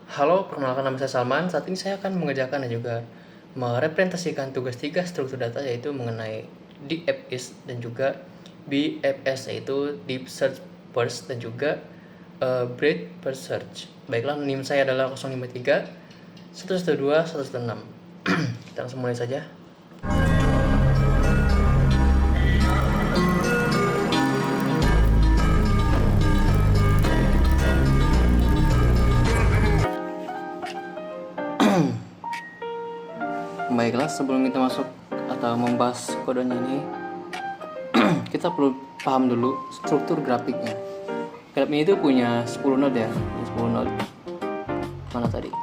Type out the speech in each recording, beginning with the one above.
Halo, perkenalkan nama saya Salman. Saat ini saya akan mengerjakan dan juga merepresentasikan tugas 3 struktur data, yaitu mengenai DFS dan juga BFS, yaitu Deep Search First dan juga Breadth First Search. Baiklah, NIM saya adalah 053 112 116. Kita langsung mulai saja. Baiklah, sebelum kita masuk atau membahas kodenya ini, kita perlu paham dulu struktur grafiknya. Graf ini tuh punya 10 node ya, 10 node. Mana tadi?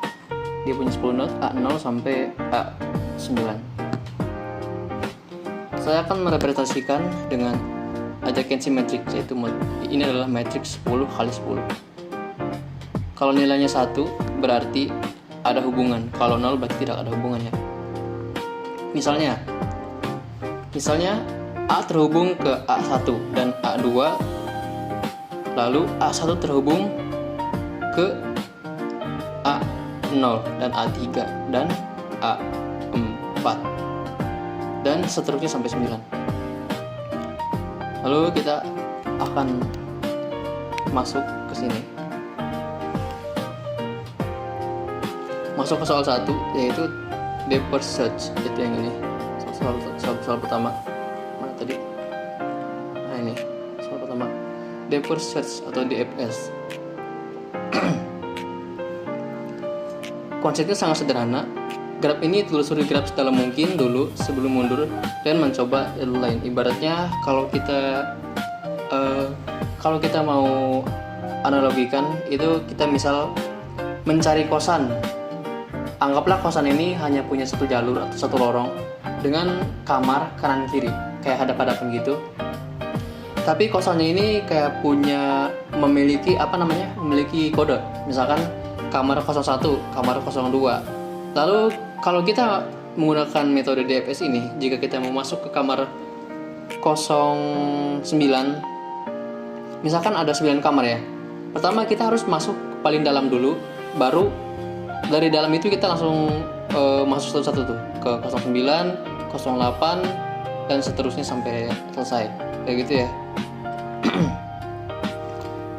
Dia punya 10 node A0 sampai A9. Saya akan merepresentasikan dengan adjacency matrix, yaitu ini adalah matrix 10 kali 10. Kalau nilainya 1 berarti ada hubungan, kalau 0 berarti tidak ada hubungannya. Misalnya A terhubung ke A1 dan A2, lalu A1 terhubung ke A0 dan A3 dan A4 dan seterusnya sampai 9. Lalu kita akan masuk ke sini. Masuk ke soal 1, yaitu Deep Search, itu yang ini. Soal pertama. Mana tadi? Nah, ini soal pertama. Deep Search atau DFS. Konsepnya sangat sederhana. Graf ini telusuri graf sedalam mungkin dulu sebelum mundur dan mencoba jalur lain. Ibaratnya kalau kita mau analogikan itu, kita misal mencari kosan. Anggaplah kosan ini hanya punya satu jalur atau satu lorong dengan kamar kanan kiri, kayak hadap-hadapan gitu. Tapi kosannya ini kayak memiliki kode. Misalkan kamar 01, kamar 02. Lalu kalau kita menggunakan metode DFS ini, jika kita mau masuk ke kamar 09, misalkan ada 9 kamar ya. Pertama kita harus masuk paling dalam dulu, baru dari dalam itu kita langsung masuk satu-satu tuh ke 09, 08 dan seterusnya sampai selesai. Kayak gitu ya.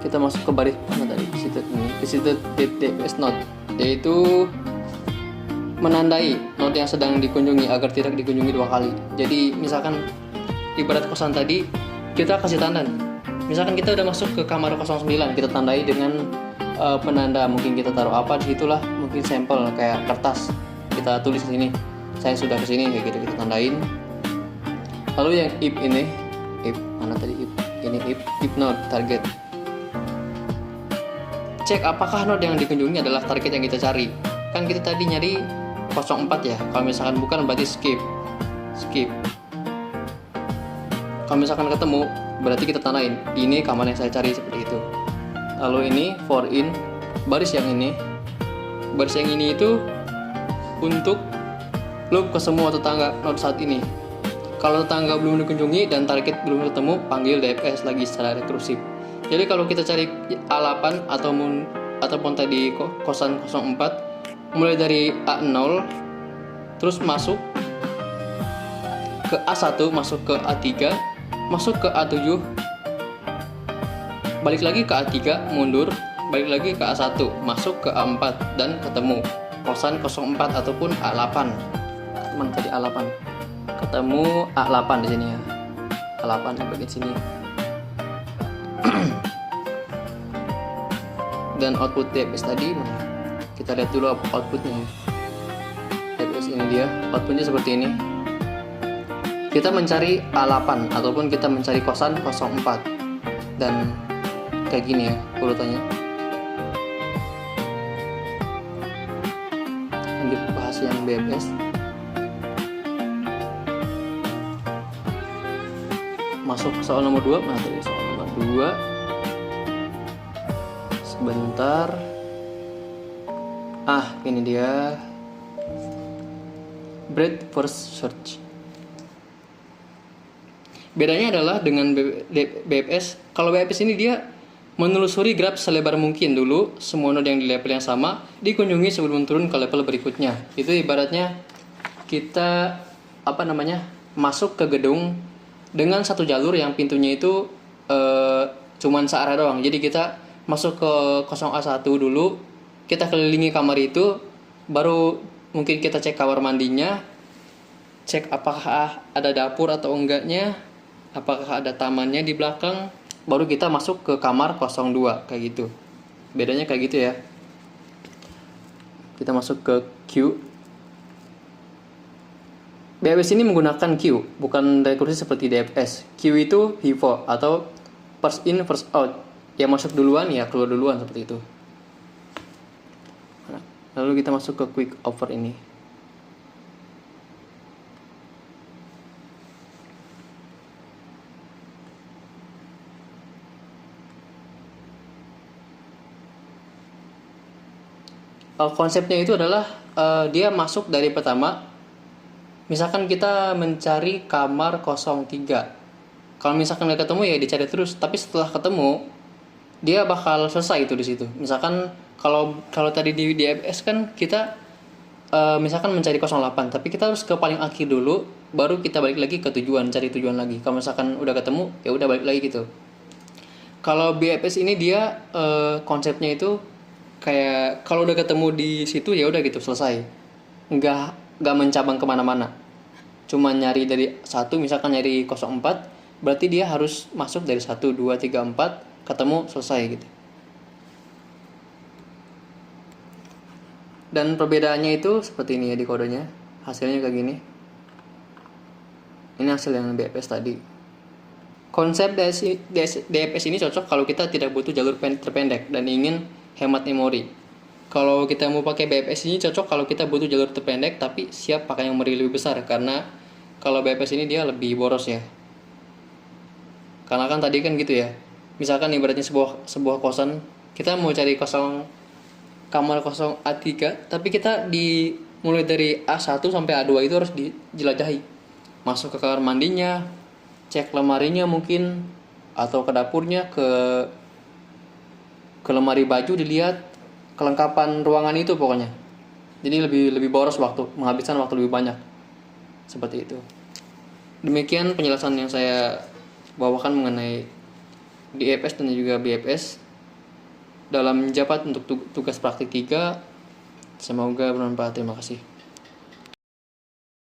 Kita masuk ke baris mana tadi? Visited DFS node, yaitu menandai node yang sedang dikunjungi agar tidak dikunjungi 2 kali. Jadi misalkan ibarat kosan tadi, kita kasih tanda. Misalkan kita udah masuk ke kamar 09, kita tandai dengan penanda, mungkin kita taruh apa di situlah, mungkin sampel kayak kertas, kita tulis di sini saya sudah ke sini, kayak gitu kita tandain. Lalu yang if ini, if mana tadi, if node target, cek apakah node yang dikunjungi adalah target yang kita cari. Kan kita tadi nyari 04 ya, kalau misalkan bukan berarti skip. Kalau misalkan ketemu berarti kita tandain ini kamar yang saya cari, seperti itu. Lalu ini for in, baris yang ini itu untuk loop ke semua tetangga node saat ini. Kalau tetangga belum dikunjungi dan target belum ketemu, panggil DFS lagi secara rekursif. Jadi kalau kita cari A8 ataupun tadi kosan 04, mulai dari A0 terus masuk ke A1, masuk ke A3, masuk ke A7, balik lagi ke A3, mundur, balik lagi ke A1, masuk ke A4 dan ketemu kosan 04 ataupun A8. Mana tadi A8? Ketemu A8 di sini ya. A8 di bagian sini. Dan output DFS tadi, kita lihat dulu outputnya. DFS ini dia, outputnya seperti ini. Kita mencari A8 ataupun kita mencari kosan 04 dan kayak gini ya urutannya. Lanjut bahas yang BFS. Masuk ke soal nomor 2. Nah, tadi soal nomor 2. Sebentar. Ini dia. Breadth First Search. Bedanya adalah dengan BFS. Kalau BFS ini dia Menelusuri graf selebar mungkin dulu, semua node yang di level yang sama dikunjungi sebelum turun ke level berikutnya. Itu ibaratnya kita masuk ke gedung dengan satu jalur yang pintunya itu cuman searah doang. Jadi kita masuk ke 0A1 dulu, kita kelilingi kamar itu, baru mungkin kita cek kamar mandinya, cek apakah ada dapur atau enggaknya, apakah ada tamannya di belakang, baru kita masuk ke kamar 02 kayak gitu. Bedanya kayak gitu ya. Kita masuk ke Q. BFS ini menggunakan Q, bukan rekursi seperti DFS. Q itu FIFO atau first in first out. Yang masuk duluan ya keluar duluan, seperti itu. Lalu kita masuk ke quick over ini. Konsepnya itu adalah dia masuk dari pertama. Misalkan kita mencari kamar 03. Kalau misalkan nggak ketemu ya dicari terus. Tapi setelah ketemu, dia bakal selesai itu di situ. Misalkan kalau tadi di DFS kan kita misalkan mencari 08, tapi kita harus ke paling akhir dulu, baru kita balik lagi ke tujuan, cari tujuan lagi. Kalau misalkan udah ketemu, ya udah balik lagi gitu. Kalau BFS ini dia konsepnya itu kayak kalau udah ketemu di situ ya udah gitu selesai, nggak mencabang kemana-mana, cuma nyari dari satu. Misalkan nyari 04, berarti dia harus masuk dari 1, 2, 3, 4, ketemu selesai gitu. Dan perbedaannya itu seperti ini ya di kodenya, hasilnya kayak gini. Ini hasil yang BFS tadi. Konsep DFS ini cocok kalau kita tidak butuh jalur terpendek dan ingin hemat memori. Kalau kita mau pakai BFS ini cocok kalau kita butuh jalur terpendek tapi siap pakai yang memori lebih besar, karena kalau BFS ini dia lebih boros ya. Karena kan tadi kan gitu ya. Misalkan ibaratnya sebuah kosan, kita mau cari kamar 0A3, tapi kita mulai dari A1 sampai A2 itu harus dijelajahi. Masuk ke kamar mandinya, cek lemarinya mungkin, atau ke dapurnya, ke lemari baju dilihat, kelengkapan ruangan itu pokoknya. Jadi lebih boros waktu, menghabiskan waktu lebih banyak. Seperti itu. Demikian penjelasan yang saya bawakan mengenai DFS dan juga BFS dalam jabat untuk tugas praktik 3. Semoga bermanfaat. Terima kasih.